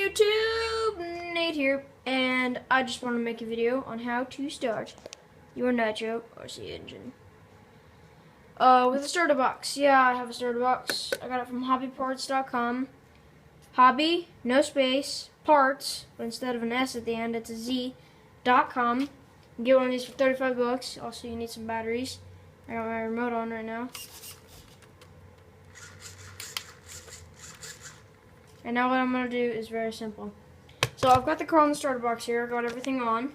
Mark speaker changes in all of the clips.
Speaker 1: YouTube? Nate here, and I just want to make a video on how to start your nitro RC engine. With a starter box. Yeah, I have a starter box. I got it from hobbyparts.com. Hobby, no space, parts, but instead of an S at the end, it's a Z.com. You can get one of these for 35 bucks. Also, you need some batteries. I got my remote on right now. And now what I'm going to do is very simple. So I've got the car on the starter box here. I got everything on.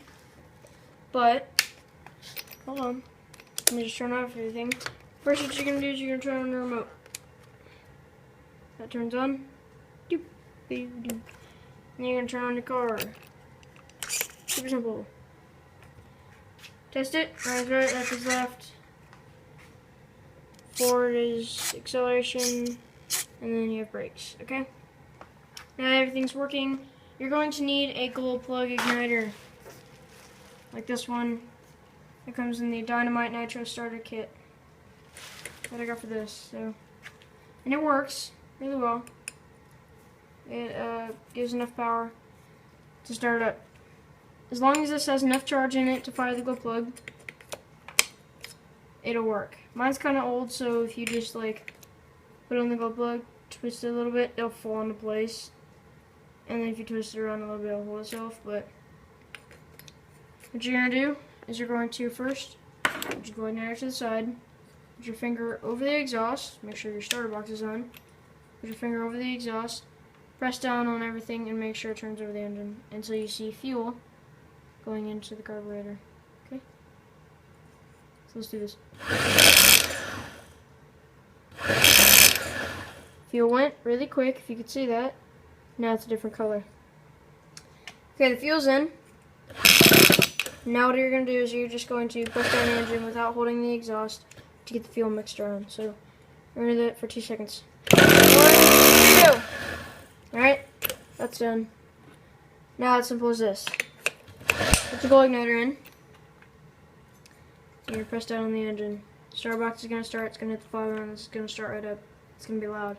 Speaker 1: But, hold on. Let me just turn off everything. First what you're going to do is you're going to turn on the remote. That turns on. Doop, doop, doop. And you're going to turn on your car. Super simple. Test it. Right is right, left is left. Forward is acceleration. And then you have brakes. Okay? Now that everything's working, you're going to need a glow plug igniter. Like this one. It comes in the Dynamite Nitro Starter Kit that I got for this. And it works really well. It gives enough power to start it up. As long as this has enough charge in it to fire the glow plug, it'll work. Mine's kind of old, so if you just like put on the glow plug, twist it a little bit, it'll fall into place. And then if you twist it around a little bit, it'll hold itself. But what you're going to do is you're going to first put your glow igniter to the side, put your finger over the exhaust, make sure your starter box is on, put your finger over the exhaust, press down on everything and make sure it turns over the engine until you see fuel going into the carburetor. Okay? So let's do this. Fuel went really quick, if you could see that. Now it's a different color. Okay, the fuel's in. Now what you're going to do is you're just going to push down the engine without holding the exhaust to get the fuel mixture on. So we're going to do it for 2 seconds. 1, 2. Alright, that's done. Now it's simple as this. Put the glow igniter in. You're going to press down on the engine. Starter box is going to start. It's going to hit the fire and it's going to start right up. It's going to be loud.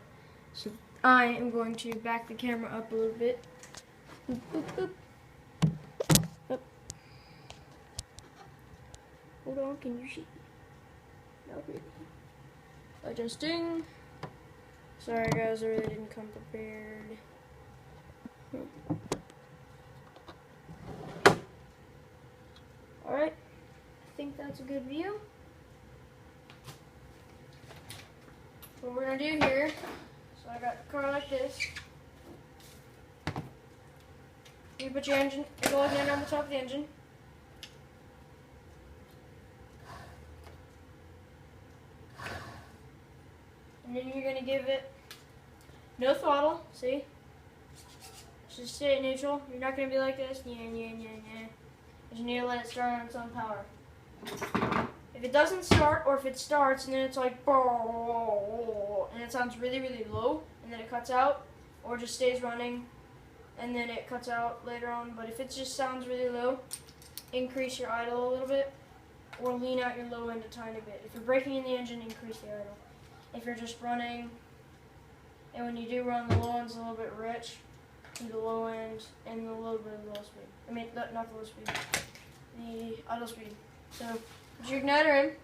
Speaker 1: So I am going to back the camera up a little bit. Boop, boop, boop. Up. Hold on, can you see? Not really. Adjusting. Sorry guys, I really didn't come prepared. Alright, I think that's a good view. What we're going to do here, so I got the car like this. You put your engine, your glow igniter on the top of the engine. And then you're going to give it no throttle, see? Just stay at neutral. You're not going to be like this, yeah. Because you need to let it start on its own power. If it doesn't start, or if it starts and then it's like, and it sounds really, really low, and then it cuts out, or just stays running, and then it cuts out later on. But if it just sounds really low, increase your idle a little bit, or lean out your low end a tiny bit. If you're braking in the engine, increase the idle. If you're just running, and when you do run, the low end's a little bit rich, do the low end and a little bit of the low speed. I mean, not the low speed, the idle speed. So, put your igniter in,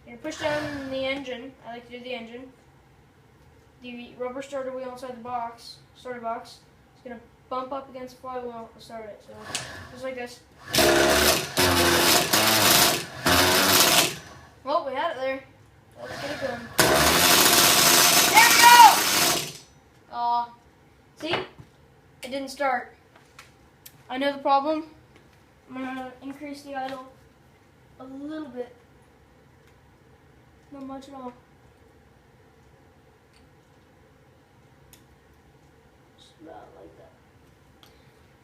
Speaker 1: you're going to push down the engine. I like to do the engine. The rubber starter wheel inside the starter box, is going to bump up against the flywheel to start it. So, just like this. Well, we had it there. Let's get it going. There we go! Aw. See? It didn't start. I know the problem. I'm going to increase the idle a little bit. Not much at all. Just about like that.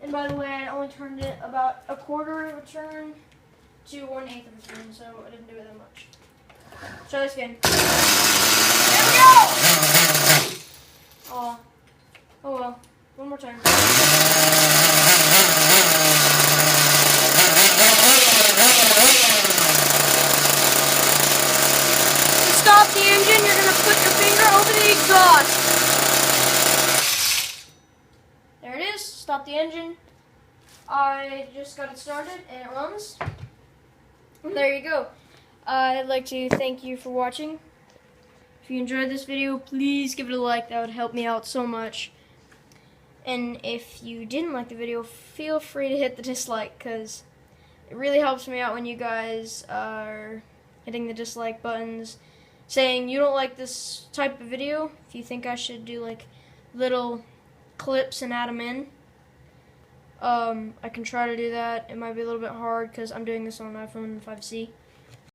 Speaker 1: And by the way, I only turned it about 1/4 of a turn to 1/8 of a turn, so I didn't do it that much. Try this again. There we go! Aw. Oh well. One more time. Stop the engine, you're going to put your finger over the exhaust. There it is. stop the engine. I just got it started and it runs. There you go. I'd like to thank you for watching. If you enjoyed this video, please give it a like. That would help me out so much. And if you didn't like the video, feel free to hit the dislike, because it really helps me out when you guys are hitting the dislike buttons, saying you don't like this type of video. If you think I should do like little clips and add them in, I can try to do that. It might be a little bit hard because I'm doing this on an iPhone 5C.